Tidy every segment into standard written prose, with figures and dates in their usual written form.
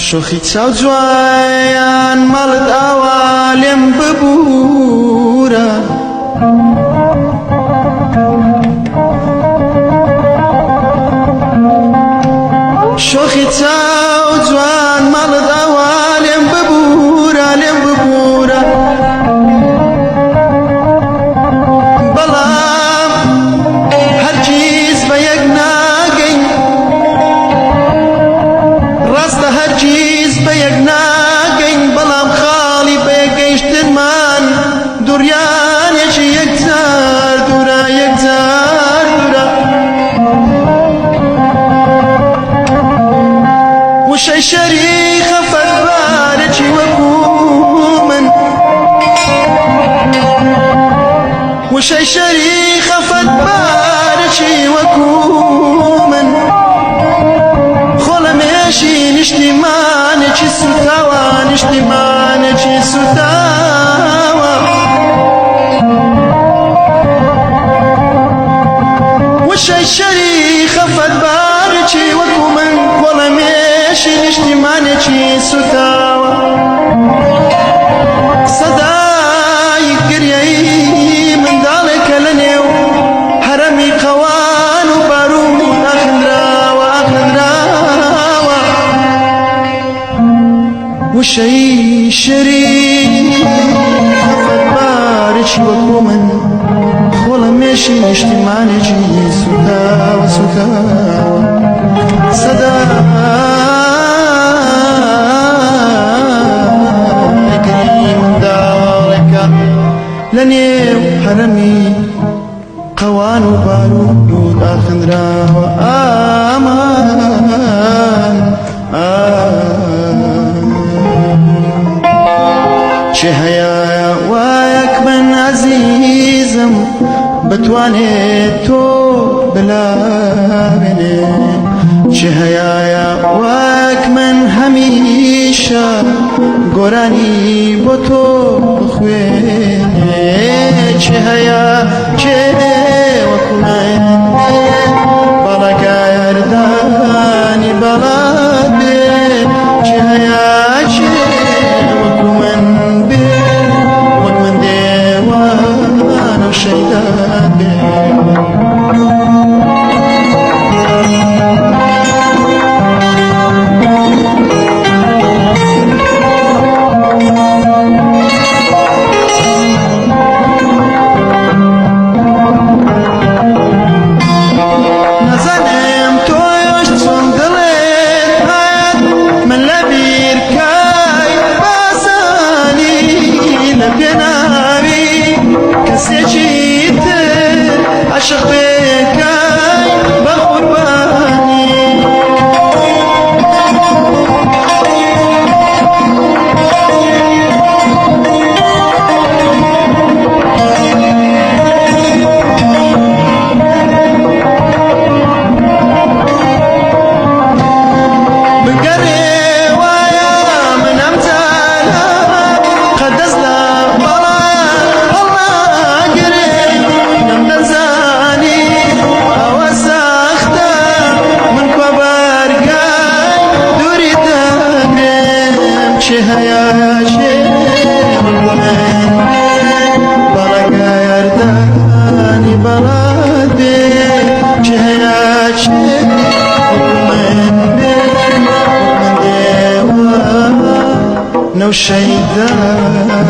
شوخی چاو جوایان ماڵت ئاوا لێم ببوورە شوخی چاو جوان ماڵت ئاوا لێم ببوورە لێم ببوورە بەڵام هەرگیز بە یەک ناگەین ڕاستە هەرگیز بە یەک ناگەین بەڵام خاڵی بە یەکگەیشتنمان دوڕیانێکی یەکجار دوورە یەکجار دوورە وشەی شەریخە فەربارێکی وەکو من وشەی شەریخە فەربارێکی وەکو من خۆ لە مێشی نیشتیمانێکی سوتاوە نیشتیمانێکی سوتاوە وشەی شەریخە فەربارێکی وەکو من خۆ لە مێشی نیشتیمانێکی سوتاوە سەدای گریەی منداڵێکە لە نێو هەرەمی قەوان و بارون ئاخنراوە ئاخنراوە وشەی شەریخە فەربارێکی وەکو من خۆ لە مێشی نیشتیمانێکی سوتاوە سوتاوە سەدای گریەی منداڵێکە لە نێو هەرەمی قەوان و بارود ئاخنراوە ئامان چێ هەیە وایەک من عەزیزم بتوانێت تۆ بلاوێنێ چێ هەیە وایەک من هەمیشە گۆرانی بۆ تۆ بخوێنێ چێ هەیە چێ وەکو من بەڵەگەردانی بەڵات بێ چێ هەیە چێ وەکو من بێ وەک من دێوانە و شەیدات بێ عشق بكاي بقرباني بقري ويا من امثالها قدس لا چه هەیە چێ وەکو من بەڵەگەردانی بەڵات بێ چێ هەیە چێ وەکو من بێ وەک من دێوانە و شەیدات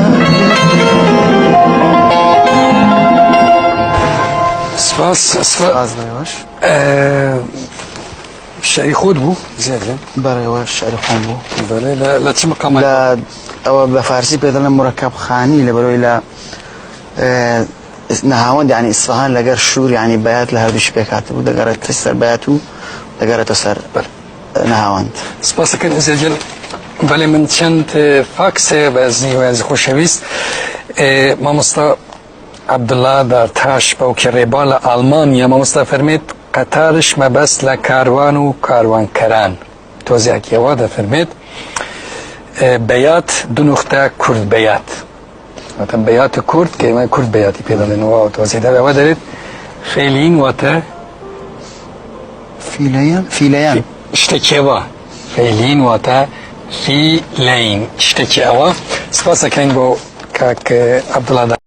سپاس باش شعری خود بوو زیادە بەڕێوە شعری خۆم بوو بەڵێ لە چ مەقام لە ئەوە بە فارسی پێ دەڵێن مورەکەب خانی لە بەرەوەی لە نەهاوەند یعنی ئیسفەهان لەگەر شوور یعنی بەیات لە هەردووشی پێکهاتە بوو دەگەڕێتە سەر بەیات و دەگەڕێتە سەر نەهاوەند سپاس دەکەن ئەزیەجل بەڵێ من چەند فاکسێ بەزنی وێنزی خۆشەویست مامۆستا عەبدوڵڵا دارتاش بەوکی ڕێبا لە ئەڵمانیا مامۆستا فەرمێت قەتارش مەبەست لە کاروان و کاروانکەران تۆزیاکیەوە دەفەرمێت بەیات دوو نوختە کورد بەیات واتە بەیات کورد کەلیمای کورد بەیاتی پێ دەڵێنەوە و تۆزیدا ئەوە دەرێت فێلین واتە فیلەیان شتێکێوە فێلین واتە فی لین شتێکی ئەوە سپاس دەکەین بۆ کاک عەبدوڵڵا